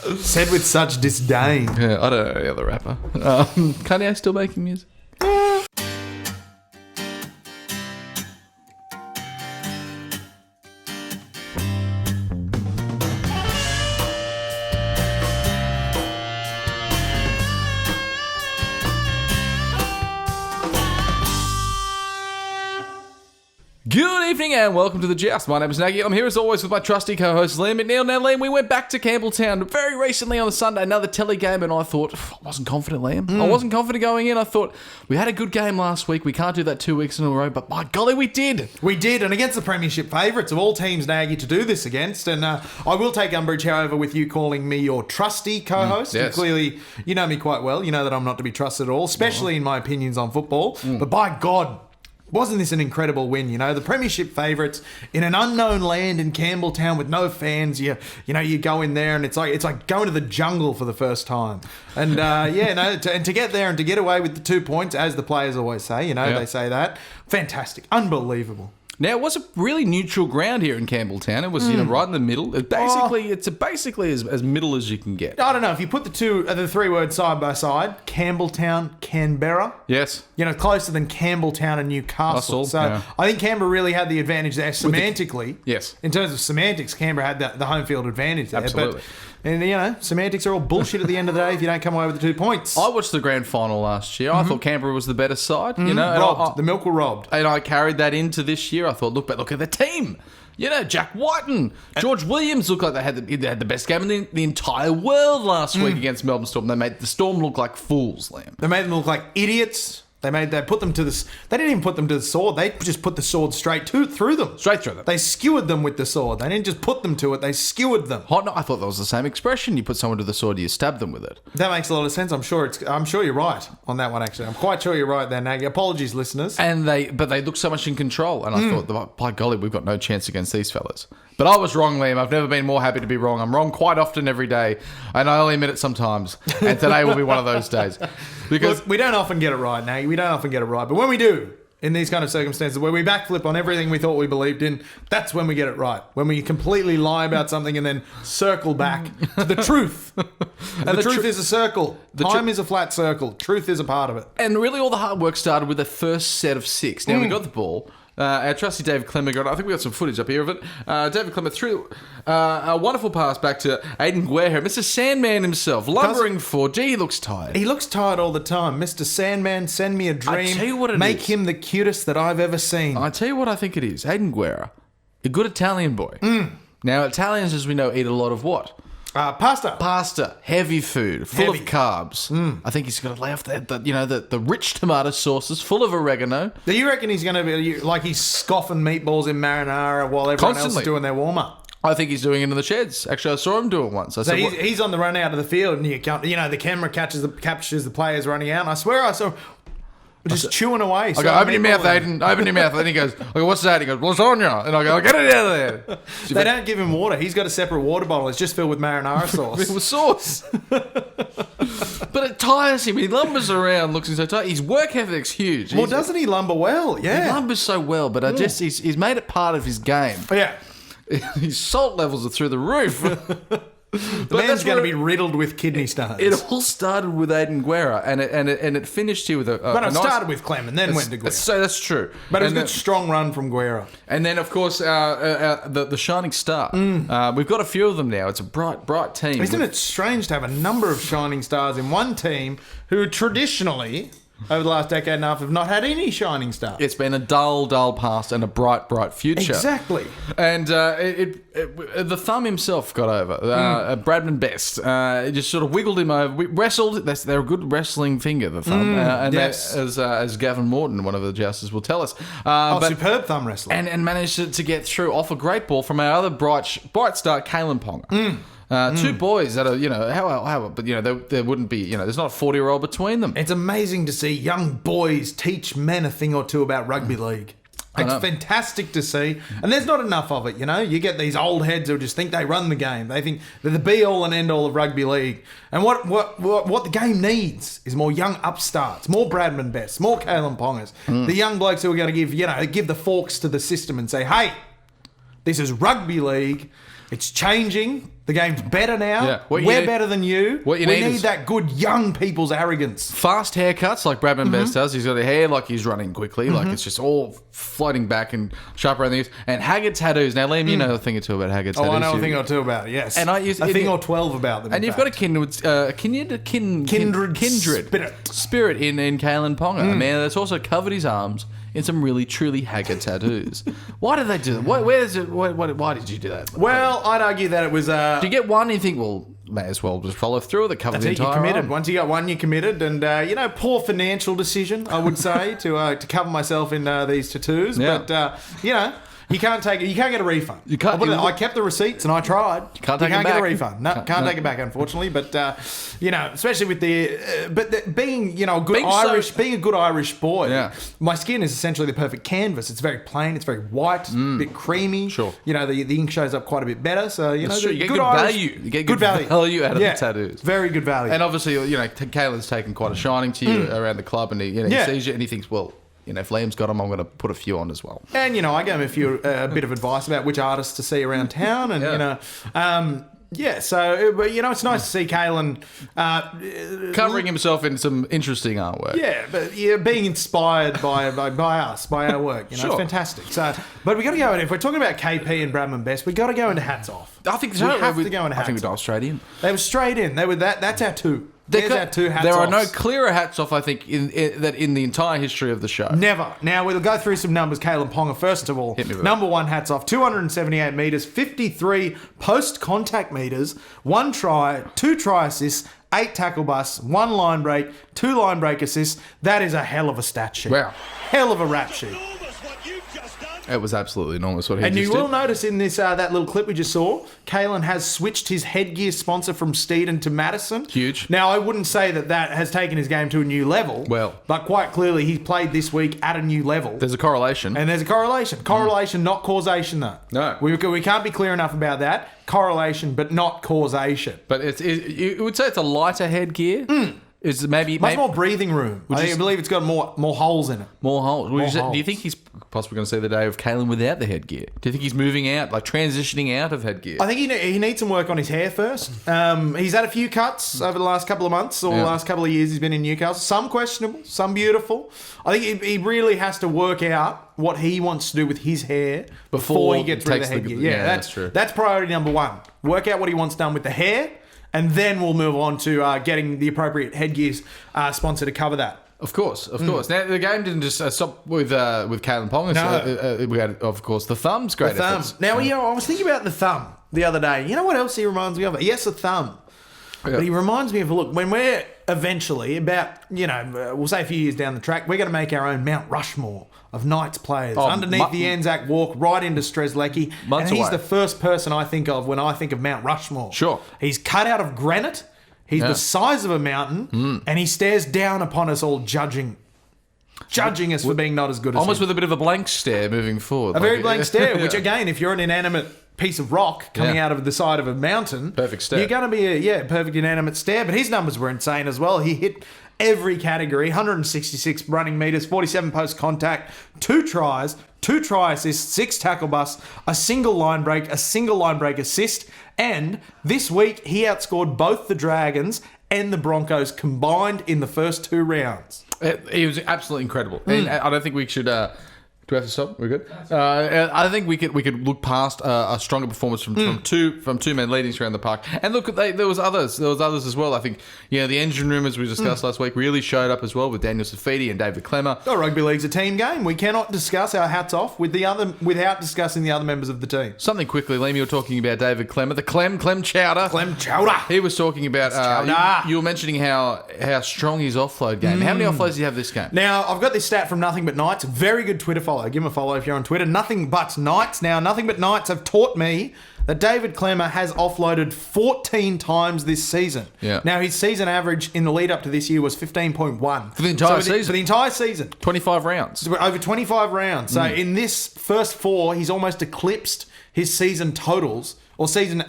Said with such disdain. Yeah, I don't know the other rapper. Kanye still making music? Good evening and welcome to The Joust. My name is Nagy. I'm here as always with my trusty co-host Liam McNeil. Now, Liam, we went back to Campbelltown very recently on the Sunday, another telly game, and I thought, I wasn't confident, Liam. I wasn't confident going in. I thought, we had a good game last week. We can't do that 2 weeks in a row, but by golly, we did. We did, and against the premiership favourites of all teams, Nagy, to do this against. And I will take umbrage, however, with you calling me your trusty co-host. Yes. And clearly, you know me quite well. You know that I'm not to be trusted at all, especially in my opinions on football. But by God, wasn't this an incredible win? You know, the premiership favourites in an unknown land in Campbelltown with no fans. You go in there and it's like going to the jungle for the first time. And to get there and to get away with the 2 points, as the players always say, they say that. Fantastic, unbelievable. Now, it was a really neutral ground here in Campbelltown. It was, right in the middle. It's basically as middle as you can get. I don't know, if you put the three words side by side, Campbelltown, Canberra. Yes. Closer than Campbelltown and Newcastle. So I think Canberra really had the advantage there semantically. Yes. In terms of semantics, Canberra had the home field advantage there. Absolutely. And, semantics are all bullshit at the end of the day if you don't come away with the 2 points. I watched the grand final last year. I thought Canberra was the better side. Robbed. The milk were robbed. And I carried that into this year. I thought, look at the team. Jack Whiten, George Williams looked like they had the best game in the entire world last week against Melbourne Storm. They made the Storm look like fools, Liam. They made them look like idiots. They put them to the. They didn't even put them to the sword. They just put the sword straight through them. Straight through them. They skewered them with the sword. They didn't just put them to it. They skewered them. No, I thought that was the same expression. You put someone to the sword, you stab them with it. That makes a lot of sense. I'm sure you're right on that one. Actually, I'm quite sure you're right there, Nagy. Apologies, listeners. But they look so much in control, and I thought, by golly, we've got no chance against these fellas. But I was wrong, Liam. I've never been more happy to be wrong. I'm wrong quite often every day, and I only admit it sometimes. And today will be one of those days. Because look, we don't often get it right, Nagy. We don't often get it right. But when we do, in these kind of circumstances where we backflip on everything we thought we believed in, that's when we get it right. When we completely lie about something and then circle back to the truth. And the truth is a circle. Time is a flat circle. Truth is a part of it. And really all the hard work started with the first set of 6. Now, we got the ball. Our trusty David Clemmer I think we got some footage up here of it. David Clemmer threw a wonderful pass back to Aiden Guerra, Mr. Sandman himself, lumbering for. Gee, he looks tired. He looks tired all the time. Mr. Sandman, send me a dream. I tell you what it Make is. him the cutest that I've ever seen. I tell you what I think it is. Aiden Guerra, a good Italian boy. Now, Italians, as we know, eat a lot of what? Pasta. Heavy food, full of carbs. I think he's going to lay off the rich tomato sauces full of oregano. Do you reckon he's going to be like he's scoffing meatballs in marinara while everyone else is doing their warm-up? I think he's doing it in the sheds. Actually, I saw him do it once. He's on the run out of the field, and the camera captures the players running out. And I swear I saw just chewing away. I go, open your mouth, Aiden. Open your mouth. And he goes, I go, what's that? He goes, lasagna. And I go, get it out of there. They don't give him water. He's got a separate water bottle. It's just filled with marinara sauce. It was sauce. But it tires him. He lumbers around, looks so tired. His work ethic's huge. Well, doesn't he lumber well? Yeah. He lumbers so well, but he's made it part of his game. Yeah. His salt levels are through the roof. The man's going to be riddled with kidney stones. It all started with Aiden Guerra, and it finished here with a started with Clem and then went to Guerra. So that's true. But it was a good, strong run from Guerra. And then, of course, the shining star. We've got a few of them now. It's a bright team. Isn't it strange to have a number of shining stars in one team who traditionally, over the last decade and a half, have not had any shining stars? It's been a dull past and a bright future. Exactly. And the thumb himself got over. Bradman Best just sort of wiggled him over. We wrestled. They're a good wrestling finger, the thumb. Yes. As Gavin Morton, one of the jousters, will tell us. Superb thumb wrestler. And managed to get through off a great ball from our other bright star, Kalen Ponga. 2 boys that are, but there wouldn't be, there's not a 40-year-old between them. It's amazing to see young boys teach men a thing or two about rugby league. It's fantastic to see. And there's not enough of it, You get these old heads who just think they run the game. They think they're the be-all and end-all of rugby league. And what the game needs is more young upstarts, more Bradman Bests, more Kalen Pongas. The young blokes who are going to give the forks to the system and say, hey, this is rugby league. It's changing. The game's better now. Yeah. We're better than you. What you we need need is- that good young people's arrogance. Fast haircuts like Bradman Best does. He's got a hair like he's running quickly, like it's just all floating back and sharp around the ears. And haggard tattoos. Now, Liam, you know a thing or two about haggard tattoos. I know a thing or two about it, yes. And I use- a thing or 12 about them. And in you've got a fact. kindred spirit in Kalen Ponga, a man that's also covered his arms in some really truly haggard tattoos. Why did they do that? Why did you do that? Well, I'd argue that it was... Do you get one and you think, well, may as well just follow through with it, cover the That's it, entire you're committed. arm? Once you got one, you're committed. And, poor financial decision, I would say, to cover myself in these tattoos. Yeah. But, you can't take it. You can't get a refund. You can't- I kept the receipts and I tried. You can't take it get back. a refund. No, can't take it back, unfortunately. But especially with being a good Irish boy. Yeah. My skin is essentially the perfect canvas. It's very plain. It's very white, a bit creamy. Sure. The ink shows up quite a bit better. So You get good good Irish, value. You get good value out of the tattoos. Very good value. And obviously, Kalen's taken quite a shining to you around the club, and he sees you and he thinks, well, if Liam's got him, I'm going to put a few on as well. And, I gave him a bit of advice about which artists to see around town. And, it's nice to see Kalen... Covering himself in some interesting artwork. Yeah, but being inspired by us, by our work. Sure. It's fantastic. So, but we got to go, if we're talking about KP and Bradman Best, we got to go into hats off. I think we have to go into I think we hats dive off. straight in. They were straight in. They were that's our two. There's our two hats There offs. are no clearer hats off, I think, in the entire history of the show. Never. Now, we'll go through some numbers. Kalen Ponga, first of all. Hit me with Number one, hats off. 278 metres, 53 post-contact metres, 1 try, 2 try assists, 8 tackle busts, 1 line break, 2 line break assists. That is a hell of a stat sheet. Wow. Hell of a rap sheet. It was absolutely enormous what he And just you did. will notice in this that little clip we just saw, Kalen has switched his headgear sponsor from Steeden to Madison. Huge. Now, I wouldn't say that has taken his game to a new level. Well. But quite clearly, he's played this week at a new level. There's a correlation. And there's a correlation. Correlation, not causation, though. No. We can't be clear enough about that. Correlation, but not causation. But you would say it's a lighter headgear? Is maybe Much more breathing room. I believe it's got more holes in it. more holes. More Do you holes. think he's possibly going to see the day of Kalen without the headgear? Do you think he's moving out, like transitioning out of headgear? I think he needs some work on his hair first. He's had a few cuts over the last couple of months or the last couple of years he's been in Newcastle. Some questionable, some beautiful. I think he really has to work out what he wants to do with his hair before he gets rid of the headgear. Yeah, that's true. That's priority number one. Work out what he wants done with the hair, and then we'll move on to getting the appropriate headgear sponsor to cover that. Of course. Now, the game didn't just stop with Kalen Ponga. No. So, we had, of course, the thumb's great The thumb. efforts. Now, I was thinking about the thumb the other day. You know what else he reminds me of? Yes, a thumb. Yeah. But he reminds me of, look, when we're eventually about, we'll say a few years down the track, we're going to make our own Mount Rushmore of Knights players. Underneath the Anzac Walk, right into Strzelecki. Months And he's away. the first person I think of when I think of Mount Rushmore. Sure. He's cut out of granite. He's the size of a mountain. And he stares down upon us all judging us for being not as good as Almost him. with a bit of a blank stare moving forward. A very blank stare, which again, if you're an inanimate piece of rock coming out of the side of a mountain, Perfect stare. you're going to be a perfect inanimate stare. But his numbers were insane as well. He hit every category: 166 running meters, 47 post contact, 2 tries, 2 try assists, 6 tackle busts, a single line break assist, and this week he outscored both the Dragons and the Broncos combined in the first 2 rounds. He was absolutely incredible. And I don't think we should... do we have to stop? We're good. I think we could look past a stronger performance from two men leading around the park. And look, there was others. There was others as well. I think the engine room, as we discussed last week, really showed up as well with Daniel Safidi and David Clemmer. Oh, rugby league's a team game. We cannot discuss our hats off without discussing the other members of the team. Something quickly, Liam, you were talking about David Clemmer, the Clem Chowder. Clem Chowder. He was talking about Chowder. you were mentioning how strong his offload game. How many offloads do you have this game? Now, I've got this stat from Nothing But Knights. Very good Twitter follow. Give him a follow if you're on Twitter. Nothing But Knights. Now, Nothing But Knights have taught me that David Clemmer has offloaded 14 times this season. Yeah. Now, his season average in the lead up to this year was 15.1. For the entire season? For the entire season. 25 rounds. Over 25 rounds. So in this first 4, he's almost eclipsed his season totals or season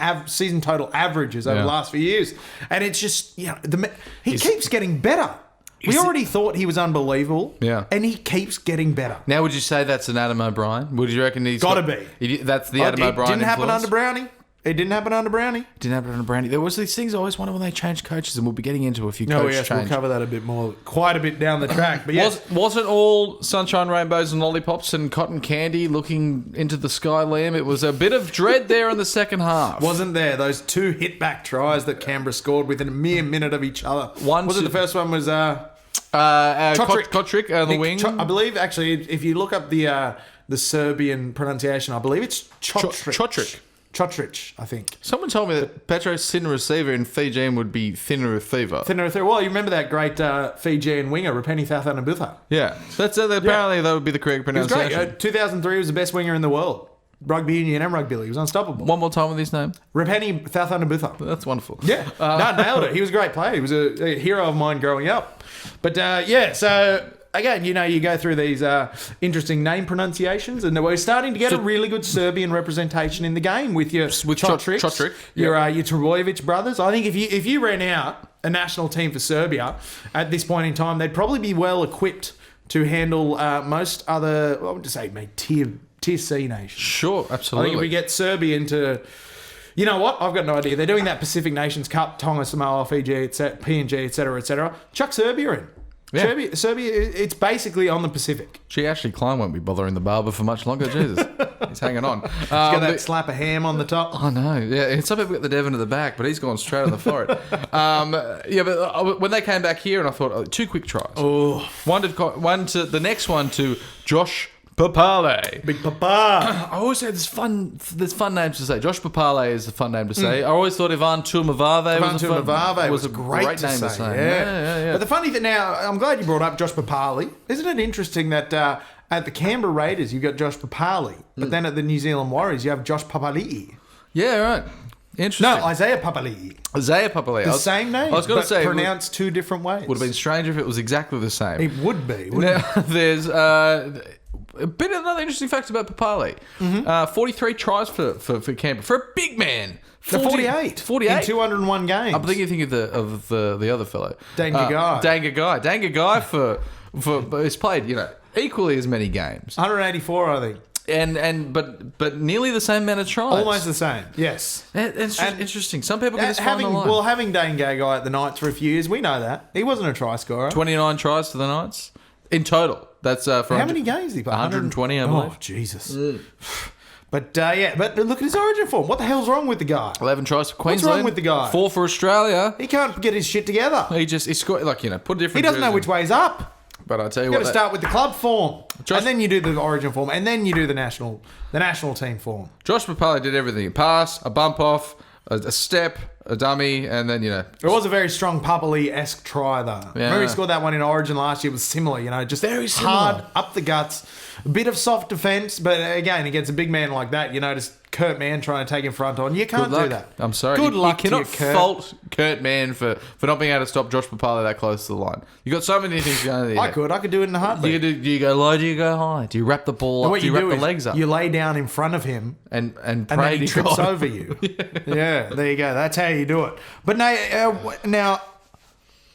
total averages over the last few years. And it's just, he keeps getting better. We already thought he was unbelievable. Yeah. And he keeps getting better. Now, would you say that's an Adam O'Brien? Would you reckon he's Gotta be. That's the Adam It O'Brien didn't happen influence? under Brownie. It didn't happen under Brownie. Didn't happen under Brandy. There was these things I always wondered when they changed coaches, and we'll be getting into a few No, coach yes, changes. we'll cover that a bit more, quite a bit down the track. But yes, Wasn't all sunshine, rainbows, and lollipops and cotton candy looking into the sky, Liam? It was a bit of dread there in the second half. wasn't there those 2 hit-back tries that Canberra scored within a mere minute of each other? The first one was Kotrick on the wing. I believe, actually, if you look up the Serbian pronunciation, I believe it's Chotric. Chotric, I think. Someone told me that Petro's thin receiver in Fijian would be thinner receiver. Well, you remember that great Fijian winger, Rapeni Thathanabutha? Yeah. So that's apparently that would be the correct He was pronunciation. great. 2003 was the best winger in the world. Rugby union and rugby league. He was unstoppable. One more time with his name. Rapeni Thathanabutha. That's wonderful. Yeah. Nailed it. He was a great player. He was a hero of mine growing up. But so again, you go through these interesting name pronunciations, and we're starting to get a really good Serbian representation in the game with your Chotric, your Trbojevic brothers. I think if you ran out a national team for Serbia at this point in time, they'd probably be well equipped to handle most other, I would just say, mate, tier C nations. Sure, I absolutely. think if we get Serbia into, you know what? I've got no idea. They're doing that Pacific Nations Cup, Tonga, Samoa, Fiji, PNG, etc., etc. Chuck Serbia in. Yeah. Serbia, it's basically on the Pacific. Gee, Ashley Klein won't be bothering the barber for much longer. Jesus. He's hanging on. He's got that slap of ham on the top. I know. Yeah, some people get the Devon at the back, but he's gone straight on the forehead. But when they came back here, and I thought, 2 quick tries. Oh. One to the next one to Josh Papale. Big Papa. I always say there's fun names to say. Josh Papale is a fun name to say. I always thought Ivan Tumavave was a great name to say. Yeah. But the funny thing now, I'm glad you brought up Josh Papale. Isn't it interesting that at the Canberra Raiders you've got Josh Papale, but then at the New Zealand Warriors you have Josh Papali'i. Yeah, right. Interesting. No, Isaiah Papali'i. Isaiah Papale. The same name. I was going to say pronounced 2 different ways. Would have been stranger if it was exactly the same. It would be. Now, there's a bit of another interesting fact about Papale. 43 tries for Canberra. For a big man. 48. 48. In 201 games. I'm thinking of the other fellow. Danga Guy. Danga Guy for he's played, equally as many games. 184, I think. But nearly the same amount of tries. Almost the same, yes. It's interesting. Some people can just find the line. Having Dane Guy at the Knights for a few years, we know that. He wasn't a try scorer. 29 tries for the Knights in total. That's for how many games did he play? 120, I believe. Oh, Jesus. But look at his origin form. What the hell's wrong with the guy? 11 tries for Queensland. What's wrong with the guy? 4 for Australia. He can't get his shit together. He scored, put a different. He doesn't know which way's up. But I tell you You've what, got to start with the club form, and then you do the origin form, and then you do the national team form. Josh Papale did everything: a pass, a bump off, a step, a dummy, and then It was a very strong Papali-esque try though. Yeah. Remember he scored that one in Origin last year. It was similar, just very similar. Hard up the guts, a bit of soft defence, but again against a big man like that, just Kurt Mann trying to take him front on. You can't do that. I'm sorry. Good luck You to you, cannot Kurt. fault Kurt Mann for not being able to stop Josh Papale that close to the line. You got so many things going there. I could do it in a heartbeat. Do you go low? Do you go high? Do you wrap the ball up? Do you wrap the legs up? You lay down in front of him and pray and then he to trips God. over you. Yeah, there you go. That's how you do it. But now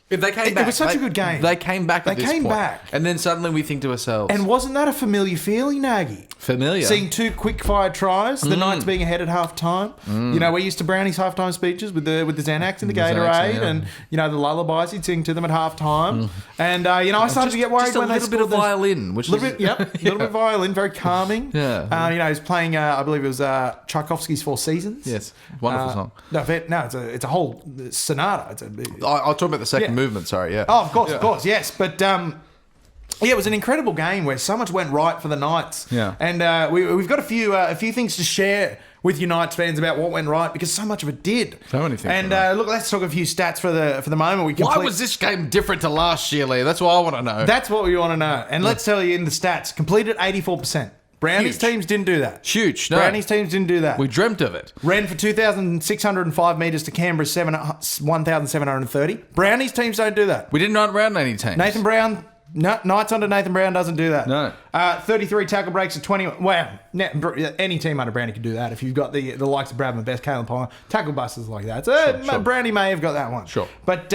If they came back, it was such a good game. They came back. At They this came point. back. And then suddenly we think to ourselves, and wasn't that a familiar feeling, Nagy? familiar. Seeing 2 quick-fire tries, the Knights being ahead at half-time. We're used to Brownie's half-time speeches with the Xanax and the Gatorade, and the lullabies he'd sing to them at half-time. And I started to get worried when they just a little bit of violin, which a little bit of violin, very calming. Yeah. He was playing, I believe it was Tchaikovsky's Four Seasons. Yes, wonderful song. No, it's a whole sonata. I'll talk about the second movement. Sorry, yeah. Oh, of course, yes. But it was an incredible game where so much went right for the Knights. Yeah. And we've got a few things to share with you Knights fans about what went right because so much of it did. So many things. And went right. look, let's talk a few stats for the moment. Why was this game different to last year, Lee? That's what I want to know. That's what we want to know. And let's tell you in the stats, completed 84%. Brownie's teams didn't do that. Huge. No. Brownie's teams didn't do that. We dreamt of it. Ran for 2,605 metres to Canberra's 1,730. Brownie's teams don't do that. We didn't run around any teams. Nathan Brown, Knights under Nathan Brown doesn't do that. No. 33 tackle breaks to 20. Wow. Any team under Brownie can do that if you've got the likes of Bradman Best, Caleb Pine, tackle busters like that. So Sure. Brownie may have got that one. Sure. But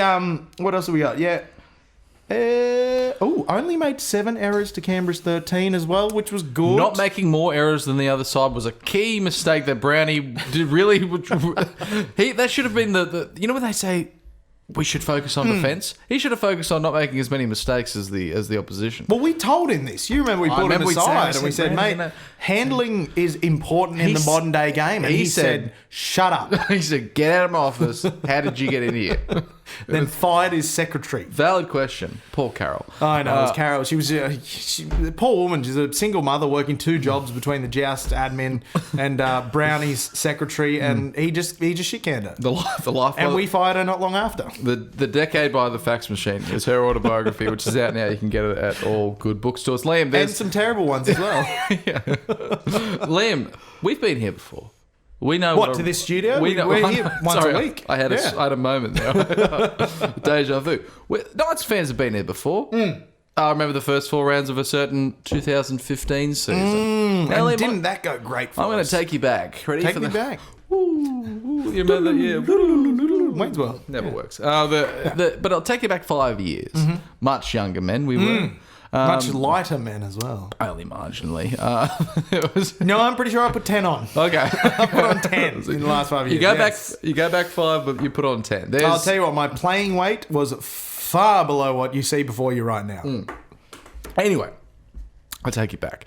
what else have we got? Yeah. Only made 7 errors to Canberra's 13 as well, which was good. Not making more errors than the other side was a key mistake that Brownie did really. That should have been the you know when they say we should focus on defence. He should have focused on not making as many mistakes as the opposition. Well, we told him this. You remember we put him aside and we said, mate, handling is important in the modern day game. And he said, shut up. He said, get out of my office. How did you get in here? Then fired his secretary. Valid question. Poor Carol. I know, it was Carol. She was a poor woman. She's a single mother working 2 jobs between the Joust admin and Brownie's secretary, and he just shit canned her. The life. And we fired her not long after. The Decade by the Fax Machine is her autobiography, which is out now. You can get it at all good bookstores. Liam, and some terrible ones as well. Liam, we've been here before. We know to this studio? We're here once a week. I had a moment there. Deja vu. Knights fans have been here before. I remember the first 4 rounds of a certain 2015 season. And Liam, didn't that go great for us? I'm going to take you back. Ready? Take me back. You remember that? Yeah. Waynesville. Never works. But I'll take you back 5 years. Much younger men we were. Much lighter men as well. Only marginally. No, I'm pretty sure I put 10 on. Okay. I put on 10 in the last 5 years. You go back 5, but you put on 10. I'll tell you what, my playing weight was far below what you see before you right now. Anyway, I take you back.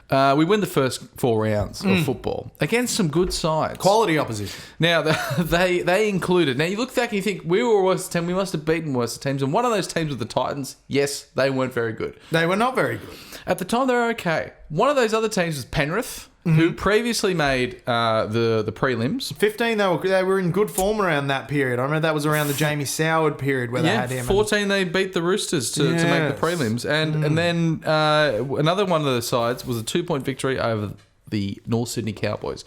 We win the first 4 rounds of football against some good sides. Quality opposition. Now, they included... Now, you look back and you think, we were a worse team. We must have beaten worse teams. And one of those teams was the Titans. Yes, they weren't very good. They were not very good. At the time, they were okay. One of those other teams was Penrith, who previously made the prelims. 15, they were in good form around that period. I remember that was around the Jamie Soward period where they had him. 14, they beat the Roosters to make the prelims. And then another one of the sides was a 2-point victory over the North Sydney Cowboys.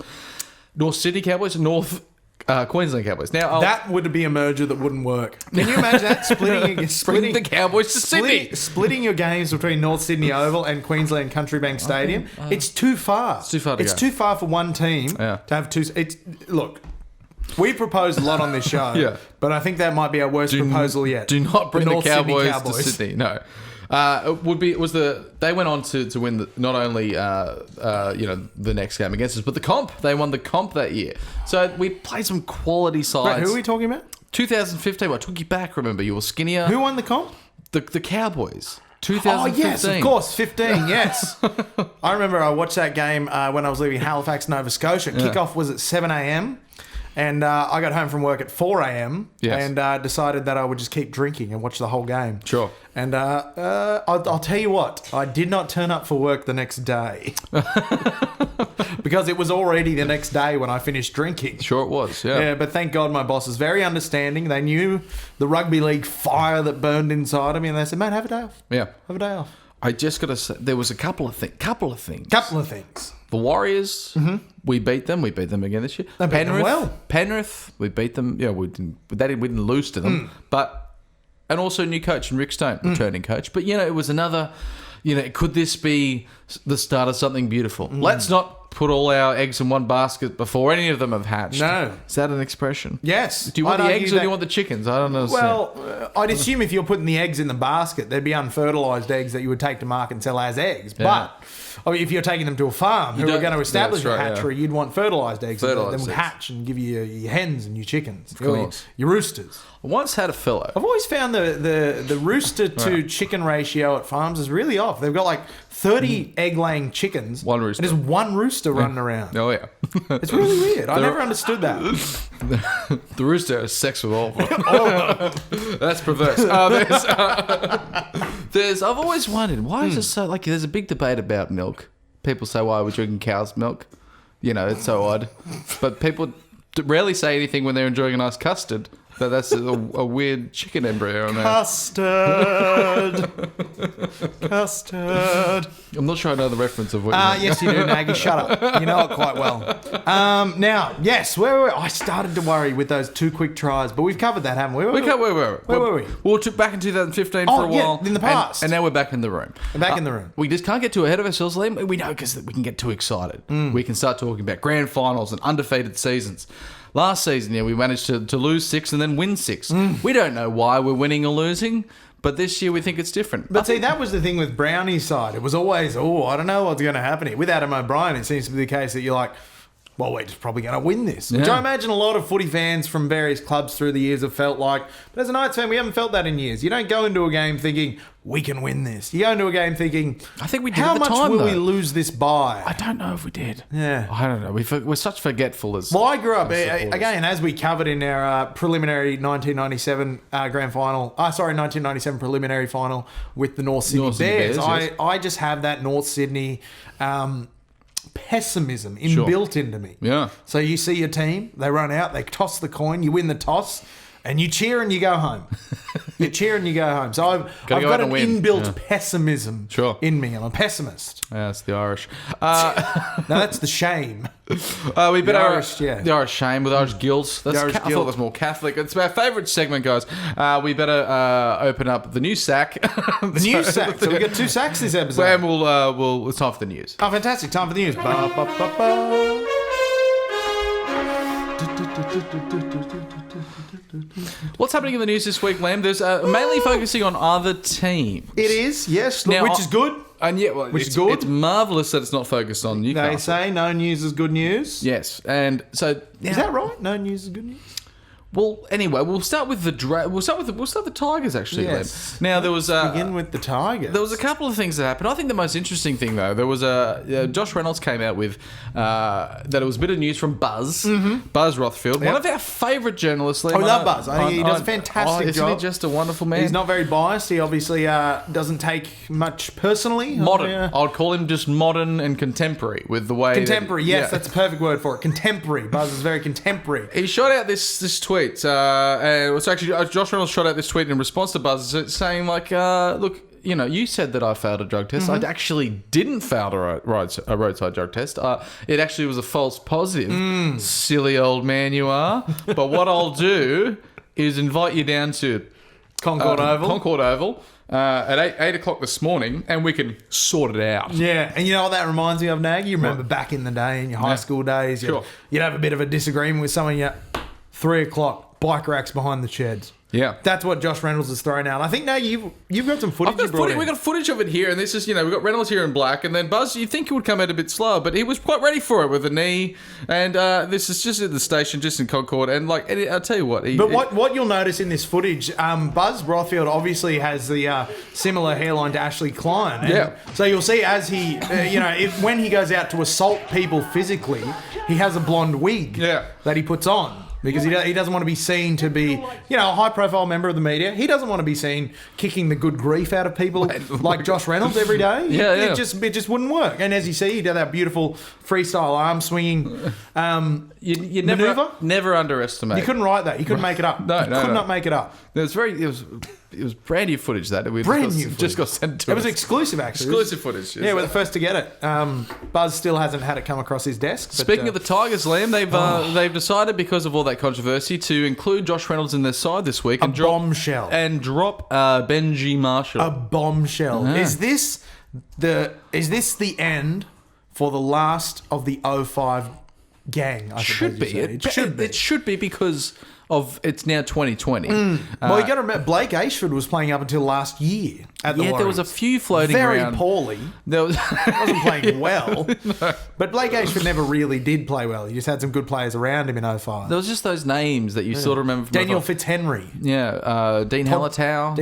Queensland Cowboys. Now that would be a merger that wouldn't work. Can you imagine that? Splitting the Cowboys to Sydney. Splitting your games between North Sydney Oval and Queensland Country Bank Stadium. It's too far. It's too far to go. It's too far for one team to have two. Look, we proposed a lot on this show, but I think that might be our worst proposal yet. Do not bring the Cowboys to Sydney. No. They went on to win not only the next game against us, but the comp. They won the comp that year. So we played some quality sides. Wait, who are we talking about? 2015. I took you back. Remember, you were skinnier. Who won the comp? The Cowboys. 2015. Oh yes, of course, 15. Yes, I remember I watched that game when I was leaving Halifax, Nova Scotia. Kickoff was at 7 a.m. And I got home from work at 4 a.m. and decided that I would just keep drinking and watch the whole game. Sure. And I'll tell you what, I did not turn up for work the next day. Because it was already the next day when I finished drinking. Sure it was, yeah. Yeah, but thank God my boss is very understanding. They knew the rugby league fire that burned inside of me. And they said, mate, have a day off. Yeah. Have a day off. I just got to say, there was a couple of things. Couple of things. The Warriors, we beat them. We beat them again this year. They beat them well. Penrith, we beat them. Yeah, we didn't lose to them. And also new coach and Rick Stone, returning coach. But, it was another, could this be the start of something beautiful? Let's not put all our eggs in one basket before any of them have hatched. No. Is that an expression? Yes. Do you want the eggs or do you want the chickens? I don't know. Well, I'd assume if you're putting the eggs in the basket, there'd be unfertilised eggs that you would take to market and sell as eggs. Yeah. But if you're taking them to a farm who are going to establish a hatchery, you'd want fertilised eggs. That would hatch and give you your hens and your chickens. Of course. Your roosters. I once had a fellow. I've always found the rooster to chicken ratio at farms is really off. They've got like 30 egg-laying chickens. One rooster. And there's one rooster running around. Oh, yeah. It's really weird. I never understood that. The rooster has sex with all of them. That's perverse. I've always wondered, why is it so... Like, there's a big debate about milk. People say, why are we drinking cow's milk? It's so odd. But people rarely say anything when they're enjoying a nice custard. That's a weird chicken embryo on there. Custard. I'm not sure I know the reference of what yes, you do, Nagy. Shut up. You know it quite well. Now, yes, where were we? I started to worry with those 2 quick tries, but we've covered that, haven't we? Where were we? We took back in 2015 for a while. In the past. And now we're back in the room. We just can't get too ahead of ourselves, Liam. We know because we can get too excited. We can start talking about grand finals and undefeated seasons. Last season, we managed to lose 6 and then win 6. We don't know why we're winning or losing, but this year we think it's different. But see, that was the thing with Brownie's side. It was always, I don't know what's going to happen here. With Adam O'Brien, it seems to be the case that you're like, well, we're just probably going to win this. Which I imagine a lot of footy fans from various clubs through the years have felt like. But as a Knights fan, we haven't felt that in years. You don't go into a game thinking, we can win this. You go into a game thinking, I think we did how at the much time, will though. we lose this by? I don't know if we did. Yeah. I don't know. We're such forgetful as... Well, I grew up, again, as we covered in our preliminary 1997 grand final, 1997 preliminary final with the North Sydney Bears. Yes. I just have that North Sydney pessimism inbuilt into me. Yeah. So you see your team, they run out, they toss the coin, you win the toss, and you cheer and you go home. You cheer and you go home. So I've got an inbuilt pessimism in me. I'm a pessimist. Yeah, that's the Irish. No, that's the shame. We better the Irish shame with Irish guilt. Irish I thought it was more Catholic. It's our favourite segment, guys. We better open up the news sack. The news sack. So we got 2 sacks this episode. And it's time for the news. Oh, fantastic! Time for the news. Ba, ba, ba, ba. What's happening in the news this week, Liam? There's mainly focusing on other teams. It is, yes, Now, which is good. And which is good. It's marvellous that it's not focused on Newcastle. They say no news is good news. Yes, and so is that right? No news is good news. Well, anyway, we'll start with the Tigers actually. Yes. Liam. Now there was begin with the Tigers. There was a couple of things that happened. I think the most interesting thing though, there was Josh Reynolds came out with that it was a bit of news from Buzz Rothfield, one of our favourite journalists. Liam. I love Buzz. He does a fantastic job. Isn't he just a wonderful man? He's not very biased. He obviously doesn't take much personally. Modern. I'd call him just modern and contemporary with the way. Contemporary. Yes, that's a perfect word for it. Contemporary. Buzz is very contemporary. He shot out this tweet. It was actually Josh Reynolds shot out this tweet in response to Buzz saying like, look, you said that I failed a drug test. I actually didn't fail a roadside drug test. It actually was a false positive. Silly old man you are. But what I'll do is invite you down to Concord Oval. At 8 o'clock this morning, and we can sort it out. Yeah, and you know what that reminds me of, Nag? You remember back in the day, in your high school days, you'd have a bit of a disagreement with someone, 3 o'clock, bike racks behind the sheds. Yeah. That's what Josh Reynolds has thrown out. I think now you've got some footage We've got footage of it here, and this is, we've got Reynolds here in black, and then Buzz, you'd think he would come out a bit slower, but he was quite ready for it with a knee, and this is just at the station, just in Concord, and I'll tell you what. What you'll notice in this footage, Buzz Rothfield obviously has the similar hairline to Ashley Klein. Yeah. So you'll see as he, when he goes out to assault people physically, he has a blonde wig that he puts on. Because he doesn't want to be seen to be, a high-profile member of the media. He doesn't want to be seen kicking the good grief out of people like Josh Reynolds every day. It just wouldn't work. And as you see, he did that beautiful freestyle arm swinging you maneuver. Never underestimate. You couldn't write that. You couldn't make it up. You could not make it up. It was brand new footage that just got sent to us. It was exclusive, actually. Exclusive footage. Yeah, we're the first to get it. Buzz still hasn't had it come across his desk. Speaking of the Tigers, Liam, they've decided because of all that controversy to include Josh Reynolds in their side this week and drop Benji Marshall. A bombshell. Yeah. Is this the end for the last of the 05 gang? I should be. It should be because of it's now 2020. Well, you got to remember, Blake Ashford was playing up until last year at the Warriors. There was a few floating around. Very poorly. Wasn't playing well. No. But Blake Ashford never really did play well. He just had some good players around him in 05. There was just those names that you sort of remember from Daniel Fitzhenry. Yeah. Dean Hallertau.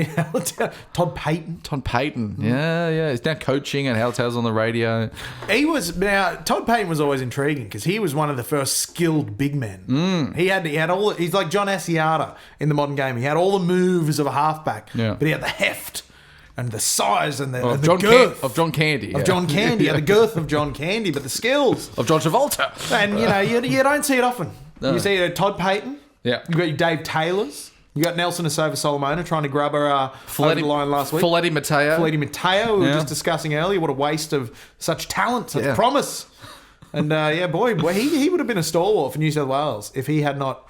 Todd Payton. Yeah. He's now coaching and Hallertau's on the radio. Todd Payton was always intriguing because he was one of the first skilled big men. He had all, he's like John Asiata in the modern game. He had all the moves of a halfback, but he had the heft and the size and the girth of John Candy. Of John Candy. The girth of John Candy, but the skills of John Travolta. And, you don't see it often. No. You see Todd Payton. Yeah. You've got your Dave Taylors. You got Nelson Asova Solomona trying to grab her over the line last week. Folletti Mateo, we were just discussing earlier. What a waste of such talent, such promise. And, boy, he would have been a stalwart for New South Wales if he had not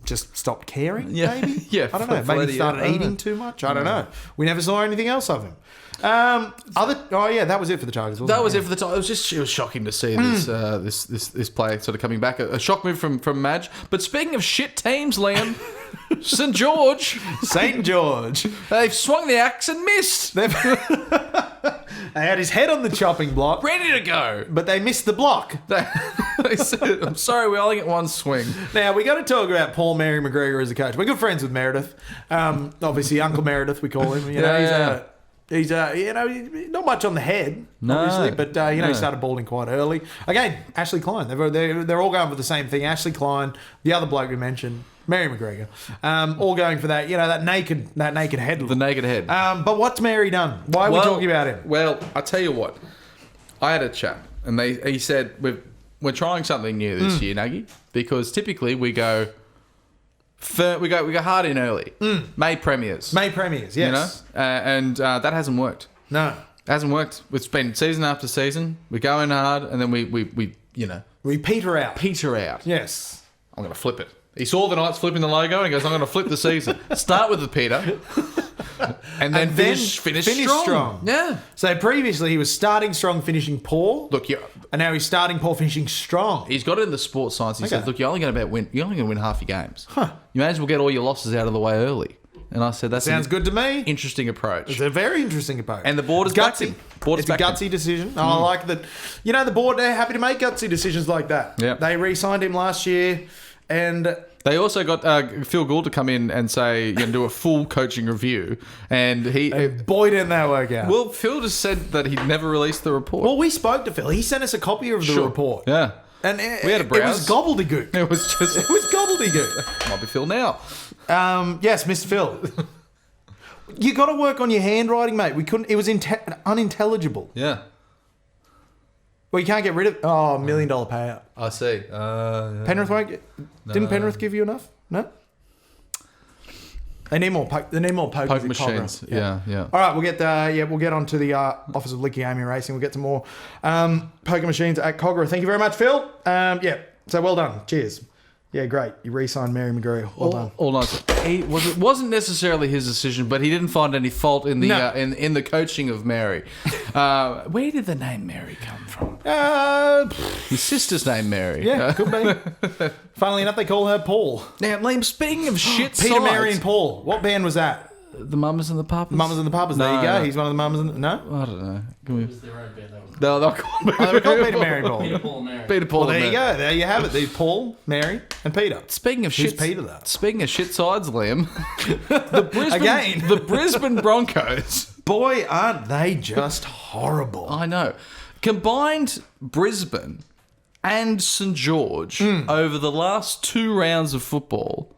just stopped caring, Yeah. maybe? Yeah, I don't know. Maybe he started eating too much. I don't know. We never saw anything else of him. That was it for the Tigers, wasn't That it? was it for the time. It was shocking to see this player sort of coming back. A shock move from Madge. But speaking of shit teams, Liam, St. George. St. George. They've swung the axe and missed. They had his head on the chopping block, Ready to go. but they missed the block. They said, I'm sorry, we only get one swing. Now, we got to talk about Paul Mary McGregor as a coach. We're good friends with Meredith. Obviously, Uncle Meredith, we call him. He's not much on the head, obviously, but he started balding quite early. Again, Ashley Klein. They're all going for the same thing. Ashley Klein, the other bloke we mentioned, Mary McGregor, all going for that. That naked head look. The naked head. But what's Mary done? Why are we talking about him? Well, I tell you what, I had a chat, and he said we're trying something new this year, Nuggy, because typically we go hard in early. May premiers. Yes. And that hasn't worked. No. It hasn't worked. It's been season after season. We go in hard, and then we peter out. peter out. Yes. I'm going to flip it. He saw the Knights flipping the logo, and he goes, I'm going to flip the season. Start with the Peter. And then finish strong. Yeah. So previously he was starting strong, finishing poor. Look, and now he's starting poor, finishing strong. he's got it in the sports science. He says, look, you're only going to win half your games. Huh. You may as well get all your losses out of the way early. And I said, that sounds good to me. Interesting approach. It's a very interesting approach. And the board is gutsy. It's a gutsy decision. I like that. The board, they're happy to make gutsy decisions like that. Yeah. They re-signed him last year, and they also got Phil Gould to come in and say, do a full coaching review. And boy, didn't that work out. Well, Phil just said that he'd never released the report. Well, we spoke to Phil. He sent us a copy of the report. Yeah. And we had a browse. It was gobbledygook. It was gobbledygook. Might be Phil now. Yes, Mr. Phil. You got to work on your handwriting, mate. We couldn't. It was unintelligible. Yeah. Well, you can't get rid of. $1 million payout. I see. Penrith won't get. Didn't Penrith give you enough? No. They need more. They need more poke machines. Yeah. All right, we'll get onto the Office of Licky Gaming Racing. We'll get some more poker machines at Cogra. Thank you very much, Phil. So well done. Cheers. Yeah, great. You re-signed Mary McGregor. Well done. All nice. It wasn't necessarily his decision, but he didn't find any fault in the in the coaching of Mary. Where did the name Mary come from? His sister's name Mary. Yeah, could be. Funnily enough, they call her Paul. Now, Liam, speaking of shit Peter, sides, Mary and Paul. What band was that? The Mamas and the Papas? Mamas and the Papas. There you go. He's one of the Mamas and no? I don't know. It was their own band. They'll call they call Peter, Mary and Paul. Peter, Paul, and Mary. Peter, Paul, Well, there and you Mary. go. There you have it. There's Paul, Mary, and Peter. Speaking of Who's shit, Peter, though? Speaking of shit sides, Liam, the Brisbane Broncos. Boy, aren't they just horrible? I know. Combined Brisbane and St. George over the last 2 rounds of football,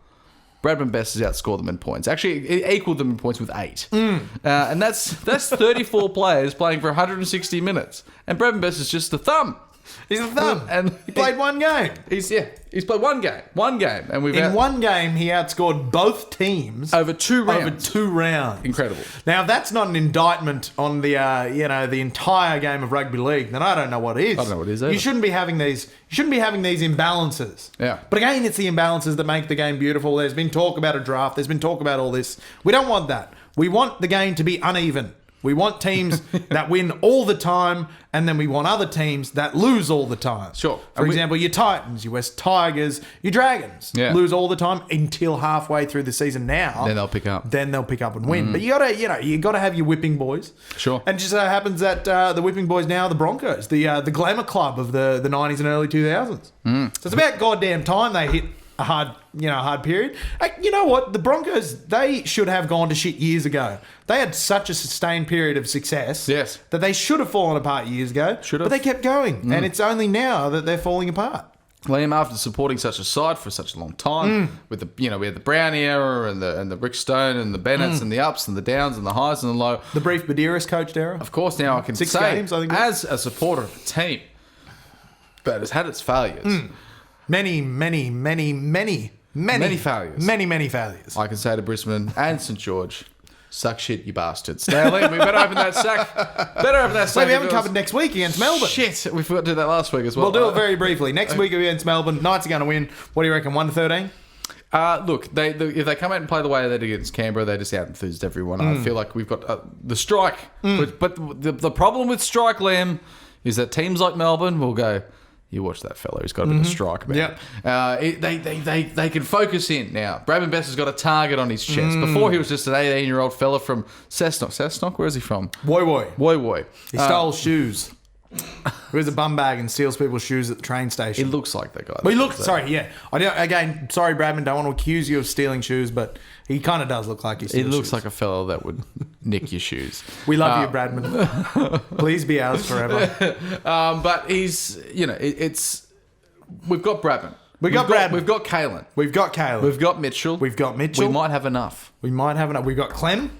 Bradman Best has outscored them in points. Actually, it equaled them in points with 8. And that's 34 players playing for 160 minutes. And Bradman Best is just the thumb. He's the thumb. And he played one game. He's played one game. And one game, he outscored both teams over 2 rounds. Over 2 rounds. Incredible. Now, if that's not an indictment on the the entire game of rugby league, then I don't know what is. I don't know what is either. You shouldn't be having these imbalances. Yeah. But again, it's the imbalances that make the game beautiful. There's been talk about a draft. There's been talk about all this. We don't want that. We want the game to be uneven. We want teams that win all the time, and then we want other teams that lose all the time. Sure. For example, your Titans, your West Tigers, your Dragons lose all the time until halfway through the season. Now, then they'll pick up. And win. But you gotta have your whipping boys. Sure. And it just so happens that the whipping boys now are the Broncos, the glamour club of the 90s and early 2000s. So it's about goddamn time they hit a hard period. You know what? The Broncos, they should have gone to shit years ago. They had such a sustained period of success that they should have fallen apart years ago. But they kept going. And it's only now that they're falling apart. Liam, after supporting such a side for such a long time, with we had the Brownie era and the Rick Stone and the Bennetts and the ups and the downs and the highs and the low. The brief Badiris coached era. Of course, now I can 6 say, games, I think as a supporter of the team, but it's had its failures. Many failures. Many failures. I can say to Brisbane and St. George, suck shit, you bastards. Now, Liam, we better open that sack. Wait, we haven't covered next week against Melbourne. Shit, we forgot to do that last week as well. We'll do it very briefly. Next week against Melbourne. Knights are going to win. What do you reckon, 1-13? Look, if they come out and play the way they did against Canberra, they just out-enthused everyone. I feel like we've got the strike. But the problem with strike, Liam, is that teams like Melbourne will go, you watch that fella, he's got a bit of strike, man. Yep. They can focus in now. Bradman Best has got a target on his chest. Before, he was just an 18-year-old fella from Cessnock. Where is he from? Woy. He stole shoes. He wears a bum bag and steals people's shoes at the train station. He looks like that guy. Well, he looks, sorry, yeah. Sorry, Bradman, don't want to accuse you of stealing shoes, but he kind of does look like he steals shoes. He looks like a fella that would nick your shoes. We love you, Bradman. Please be ours forever. But he's, it's... We've got Bradman. We've got Bradman. We've got Kalen. We've got Caleb. We've got Mitchell. We might have enough. We've got Clem.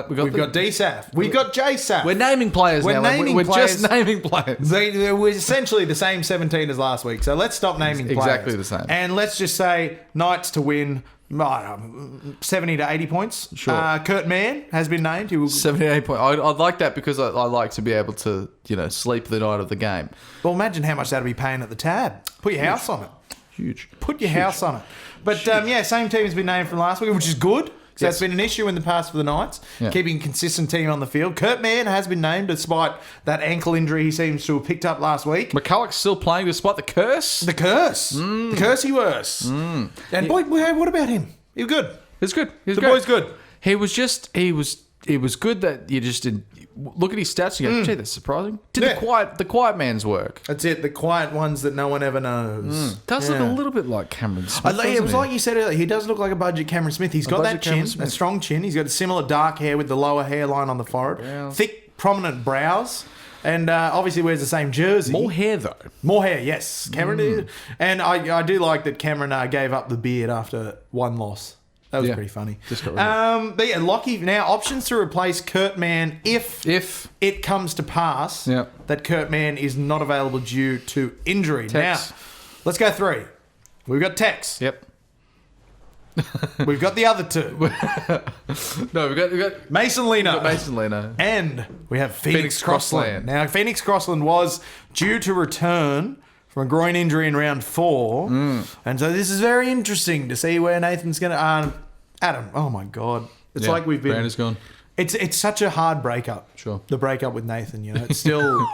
We've got D-Saf. We've got J-Saf. We're naming players now. We're just naming players. They were essentially the same 17 as last week. So let's stop naming players. Exactly the same. And let's just say Knights to win 70 to 80 points. Sure. Kurt Mann has been named. 78 points. I'd like that because I like to be able to, sleep the night of the game. Well, imagine how much that'd be paying at the tab. Put your house on it. Huge. Put your house on it. But same team has been named from last week, which is good. So that's been an issue in the past for the Knights, keeping a consistent team on the field. Kurt Mann has been named despite that ankle injury he seems to have picked up last week. McCulloch's still playing despite the curse. The curse. The cursey worse. And boy, what about him? He was good. He's good. The boy's good. He was good that you just didn't look at his stats and go, gee, that's surprising. Did the quiet man's work. That's it. The quiet ones that no one ever knows. Does look a little bit like Cameron Smith. It was like you said earlier. He does look like a budget Cameron Smith. He's got that chin, a strong chin. He's got similar dark hair with the lower hairline on the forehead, thick, prominent brows. And obviously wears the same jersey. More hair, though. More hair, yes. Cameron did. And I do like that Cameron gave up the beard after one loss. That was pretty funny. Just got rid of but Lockie, now options to replace Kurt Mann if it comes to pass that Kurt Mann is not available due to injury. Tex. Now, let's go through. We've got Tex. Yep. We've got the other two. No, we've got Mason Lino. And we have Phoenix Crossland. Now, Phoenix Crossland was due to return from a groin injury in round 4. And so this is very interesting to see where Nathan's going to... Adam, oh my God. It's like we've been... Brandon's gone. It's such a hard breakup. Sure. The breakup with Nathan, it's still...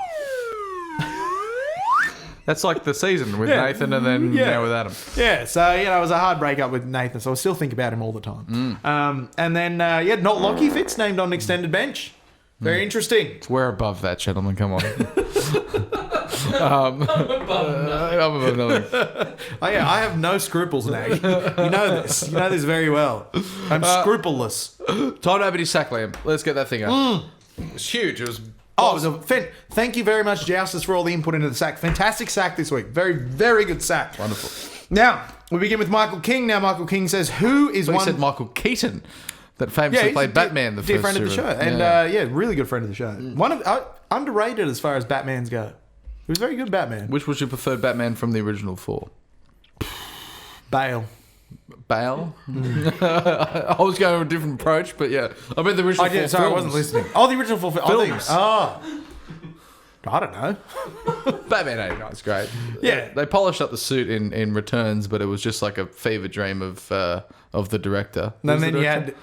That's like the season with Nathan and then now with Adam. Yeah, so, it was a hard breakup with Nathan, so I still think about him all the time. And then, not Lockie Fitz named on extended bench. Very interesting. We're above that, gentlemen. Come on. I'm above nothing. I have no scruples, Nag. You know this. You know this very well. I'm scrupuleless. Time to open his sack, Liam. Let's get that thing up. It was huge. It was... Thank you very much, Joustus, for all the input into the sack. Fantastic sack this week. Very, very good sack. Wonderful. Now, we begin with Michael King. Now, Michael King says, who is one... He said Michael Keaton, that famously played Batman the dear first friend of the show. And, really good friend of the show. One of underrated as far as Batmans go. He was very good Batman. Which was your preferred Batman from the original 4? Bale? I was going with a different approach, but yeah. I mean the original 4 films. Sorry, I wasn't listening. Oh, the original 4 films. I don't know. Batman 89 is great. Yeah. They polished up the suit in Returns, but it was just like a fever dream of the director. And then you had...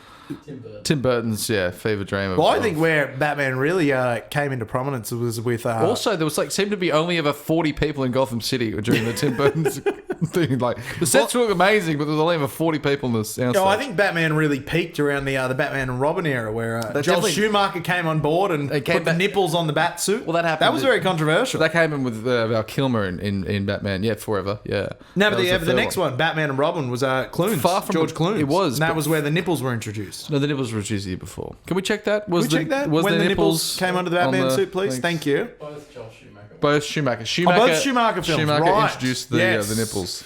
Tim Burton's fever dream. I think where Batman really came into prominence was with... also, there was seemed to be only ever 40 people in Gotham City during the Tim Burton's thing. The sets look amazing, but there was only ever 40 people in the soundstage. No, I think Batman really peaked around the Batman and Robin era, where Joel Schumacher came on board and put the nipples on the bat suit. Well, that happened. That was very controversial. That came in with Val Kilmer in Batman. Yeah, forever. Yeah. No, but the next one, Batman and Robin, was Clooney. George Clooney. It was. And that was where the nipples were introduced. No, the nipples were introduced here before. Can we check that? Was when the nipples came onto the Batman suit, please? Thanks. Thank you. Both Joel Schumacher. Both Schumacher. Both Schumacher films. Schumacher introduced the nipples.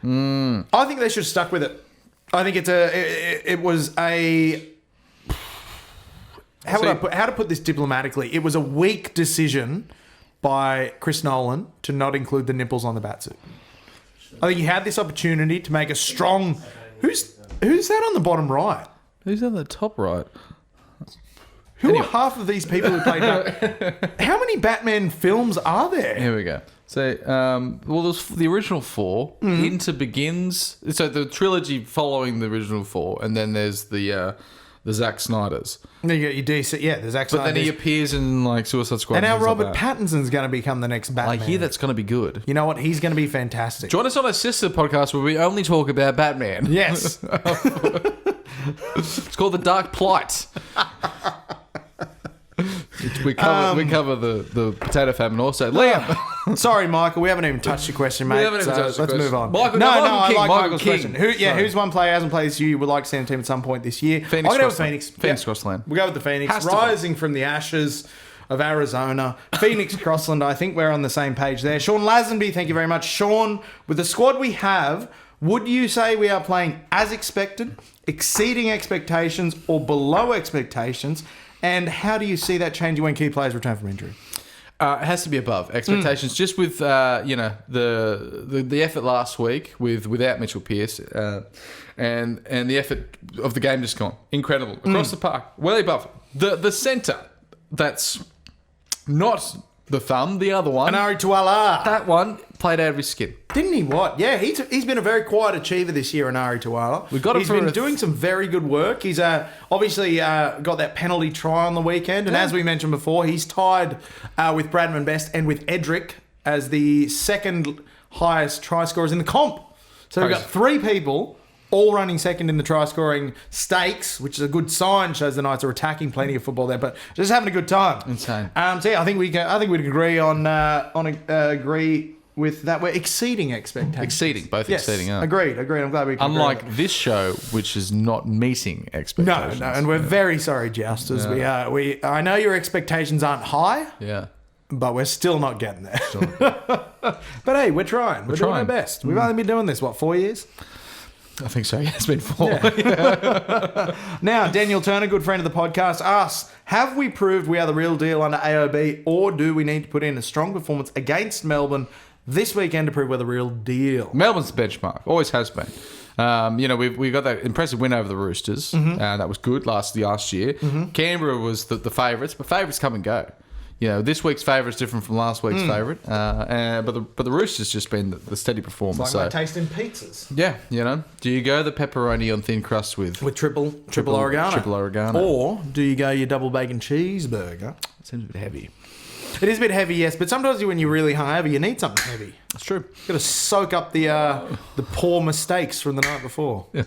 I think they should have stuck with it. I think it was a... How to put this diplomatically? It was a weak decision by Chris Nolan to not include the nipples on the batsuit. I think he had this opportunity to make a strong... Who's that on the bottom right? Who's on the top right? Who are half of these people who played Batman? How many Batman films are there? Here we go. So, there's the original 4. Into begins. So the trilogy following the original 4, and then there's the Zack Snyder's. And then you got your DC, the Zack Snyder. But then he appears in like Suicide Squad. And now Robert like Pattinson's going to become the next Batman. I hear that's going to be good. You know what? He's going to be fantastic. Join us on a sister podcast where we only talk about Batman. Yes. It's called The Dark Plight. We cover the potato famine also. Liam. Sorry, Michael. We haven't even touched your question, mate. Let's move on. Michael, I like Michael's King. question. Who's one player who hasn't played this year you would like to see on the team at some point this year? Phoenix. I'll go with Phoenix. Phoenix Crossland. We'll go with the Phoenix. Has to Rising from the ashes of Arizona. Phoenix Crossland, I think we're on the same page there. Sean Lazenby, thank you very much. Sean, with the squad we have, would you say we are playing as expected, exceeding expectations, or below expectations? And how do you see that changing when key players return from injury? It has to be above expectations. Just with the effort last week without Mitchell Pearce, and the effort of the game just gone incredible across the park, well above the centre. That's not the thumb. The other one, Anari Tuala. that one played out of his skin. Didn't he? What? Yeah, he's been a very quiet achiever this year, Anari Tuala. We got him He's for been a- doing some very good work. He's obviously got that penalty try on the weekend, and as we mentioned before, he's tied with Bradman Best and with Edric as the second highest try scorers in the comp. So we've got 3 people all running second in the try scoring stakes, which is a good sign. Shows the Knights are attacking plenty of football there, but just having a good time. Insane. So yeah, I think we'd agree on agree with that. We're exceeding expectations. Exceeding. Yeah. Agreed. I'm glad we can Unlike agree. this show, which is not meeting No, expectations. and we're very sorry, Jousters. Yeah. I know your expectations aren't high, Yeah. but we're still not getting there. But hey, we're trying. We're doing our trying. best. We've only been doing this, 4 years? I think so. Yeah, it's been 4. Now, Daniel Turner, good friend of the podcast, asks, have we proved we are the real deal under AOB, or do we need to put in a strong performance against Melbourne this weekend to prove we're the real deal? Melbourne's the benchmark. Always has been. We got that impressive win over the Roosters. That was good last year. Canberra was the favourites, but favourites come and go. This week's favourite is different from last week's favourite. But the Roosters just been the steady performer. It's like my taste in pizzas. Yeah, do you go the pepperoni on thin crust with Triple oregano. Triple oregano. Or do you go your double bacon cheeseburger? Seems a bit heavy. It is a bit heavy, yes, but sometimes when you're really hungover, you need something heavy. That's true. You've got to soak up the poor mistakes from the night before. Yeah.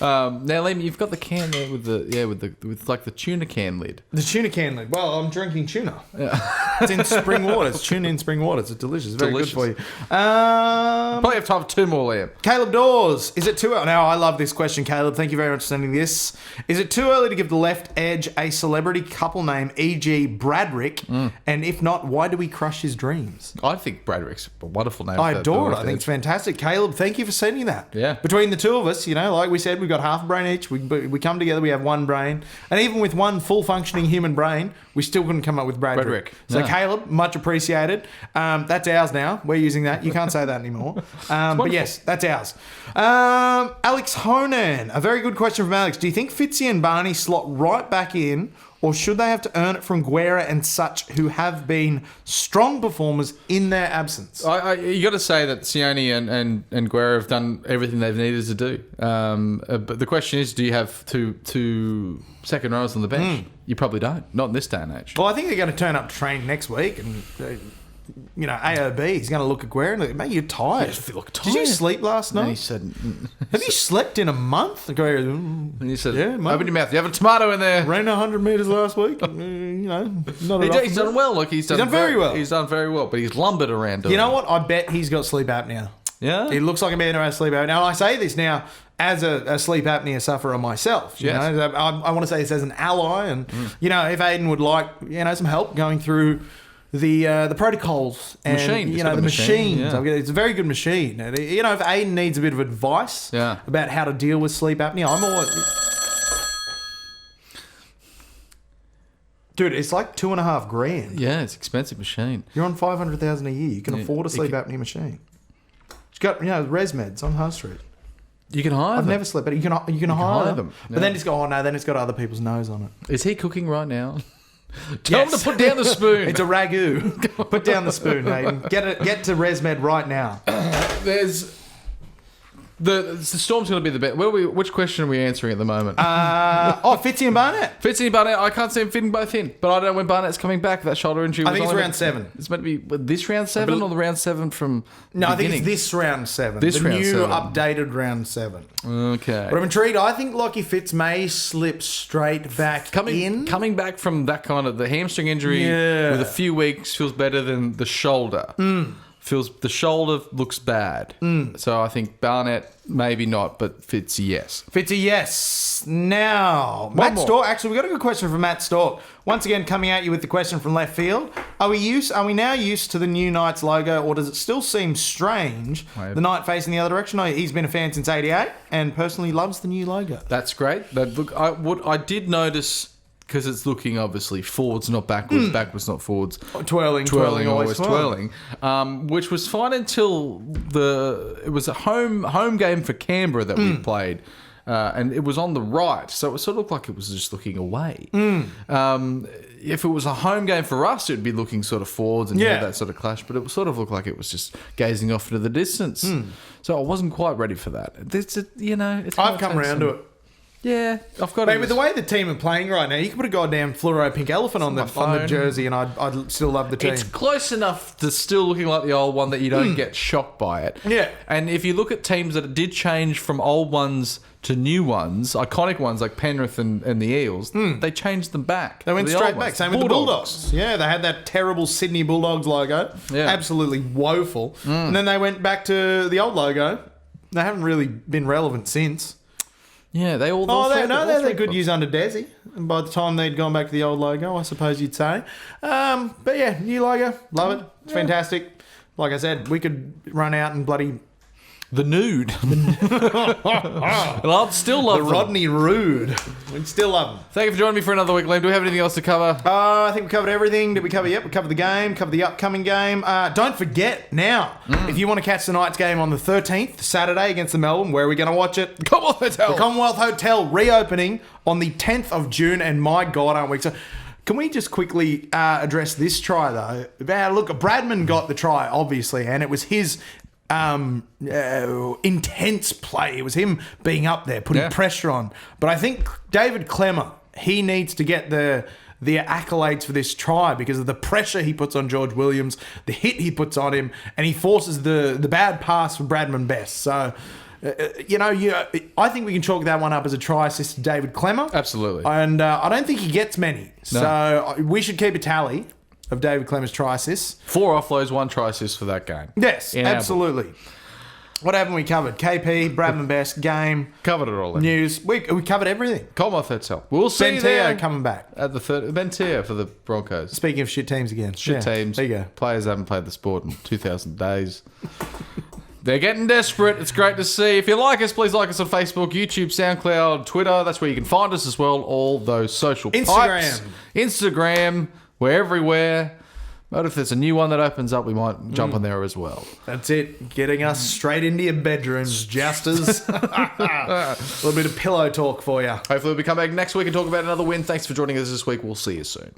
Now, Liam, you've got the can there with the tuna can lid. The tuna can lid. Well, I'm drinking tuna. Yeah. It's in spring water. It's tuna in spring water. It's delicious. Very Delicious. good for you. Probably have time for 2 more, Liam. Caleb Dawes. Is it too early? Now, I love this question, Caleb. Thank you very much for sending this. Is it too early to give the left edge a celebrity couple name, e.g. Bradrick? And if not, why do we crush his dreams? I think Bradrick's a wonderful name. I for adore it. left I think edge. it's fantastic. Caleb, thank you for sending that. Yeah. Between the two of us, like we said, we've got half a brain each. We come together, we have one brain. And even with one full functioning human brain, we still couldn't come up with Bradrick. So No. Caleb, much appreciated. That's ours now. We're using that. You can't say that anymore. But yes, that's ours. Alex Honan. A very good question from Alex. Do you think Fitzy and Barney slot right back in, or should they have to earn it from Guerra and such, who have been strong performers in their absence? You got to say that Sione and Guerra have done everything they've needed to do. But the question is, do you have two second rows on the bench? You probably don't. Not in this day and age. Well, I think they're going to turn up to train next week, and AOB is going to look at Guerra and mate, you're tired. You look Did you tired. sleep last And he night? said, Have you slept in a month? And Guerra, and he said, Yeah, mate. open your mouth. You have a tomato in there. ran 100 metres last week. Not He's done well. Look, he's done very well. He's done very well, but he's lumbered around. You know what? I bet he's got sleep apnea. Yeah. He looks like a man who has sleep apnea. Now, I say this now as a sleep apnea sufferer myself. You Yes. know? I want to say this as an ally. And, if Aiden would like, some help going through the protocols and, Machine. He's got the a machine, machines. yeah. It's a very good machine. And, if Aiden needs a bit of advice about how to deal with sleep apnea, I'm all... Dude, it's like $2,500. Yeah, it's an expensive machine. You're on $500,000 a year. You can afford a sleep apnea machine. It's got, ResMeds on High Street. You can hire I've them. never slept better. You can hire hire them. them. But Yeah. then it's got, then it's got other people's nose on it. Is he cooking right now? Tell him Yes. to put down the spoon. It's a ragu. Put down the spoon, Hayden. Get to ResMed right now. There's the storm's going to be the best. Which question are we answering at the moment? Fitzy and Barnett. Fitzy and Barnett. I can't see him fitting both in, but I don't know when Barnett's coming back. That shoulder injury. I think was it's only round 7. It's meant to be this round 7 or the round 7 from. No, I think beginning? it's this round 7. This the round new 7. updated round 7. Okay. But I'm intrigued. I think Lockie Fitz may slip straight back in. Coming back from that kind of the hamstring injury with a few weeks feels better than the shoulder. The shoulder looks bad. So I think Barnett maybe not, but Fitz yes. Fitzy, yes. Now, Matt more. Stork. Actually, we got a good question from Matt Stork. Once again, coming at you with the question from left field. Are we now used to the new Knights logo, or does it still seem strange? Wait. The Knight facing the other direction. He's been a fan since '88 and personally loves the new logo. That's great. I did notice because it's looking obviously forwards, not backwards, backwards, not forwards. Twirling, Always twirling. Which was fine until it was a home game for Canberra that we played. And it was on the right, so it sort of looked like it was just looking away. If it was a home game for us, it would be looking sort of forwards and you had that sort of clash, but it sort of looked like it was just gazing off into the distance. So I wasn't quite ready for that. I've come around to it. Yeah, I've got Mate, with the way the team are playing right now, you could put a goddamn fluoro pink elephant on the jersey, and I'd still love the team. It's close enough to still looking like the old one that you don't get shocked by it. Yeah. And if you look at teams that did change from old ones to new ones, iconic ones like Penrith and the Eels, they changed them back. They went to the straight old back. ones. Same with the Bulldogs. Yeah, they had that terrible Sydney Bulldogs logo. Yeah. Absolutely woeful. And then they went back to the old logo. They haven't really been relevant since. Yeah, they all. They're good use under Desi. And by the time they'd gone back to the old logo, I suppose you'd say. But yeah, new logo, love it. It's fantastic. Like I said, we could run out and bloody The nude. And I'd still love the them. Rodney Rude. We'd still love them. Thank you for joining me for another week, Liam. Do we have anything else to cover? I think we covered everything. Did we cover? Yep, we covered the game, covered the upcoming game. Don't forget now, if you want to catch tonight's game on the 13th, Saturday against the Melbourne, where are we going to watch it? Commonwealth Hotel. The Commonwealth Hotel reopening on the 10th of June, and my God, aren't we? So, can we just quickly address this try, though? Look, Bradman got the try, obviously, and it was his intense play. It was him being up there, putting pressure on. But I think David Clemmer, he needs to get the accolades for this try because of the pressure he puts on George Williams, the hit he puts on him, and he forces the bad pass for Bradman Best. So, I think we can chalk that one up as a try assist to David Clemmer. Absolutely. And I don't think he gets many. No. So we should keep a tally of David Clemmer's try assists. 4 offloads, 1 try assist for that game. Yes, absolutely. What haven't we covered? KP, Bradman Best, game. Covered it all. News. We covered everything. Commonwealth Hotel. We'll see Ben you there. Teo coming back. At the third. Ben Teo for the Broncos. Speaking of shit teams again. Shit teams. There you go. Players haven't played the sport in 2,000 days. They're getting desperate. It's great to see. If you like us, please like us on Facebook, YouTube, SoundCloud, Twitter. That's where you can find us as well. All those social pipes. Instagram. We're everywhere. But if there's a new one that opens up, we might jump on there as well. That's it. Getting us straight into your bedrooms, Justers. A little bit of pillow talk for you. Hopefully we'll be coming back next week and talk about another win. Thanks for joining us this week. We'll see you soon.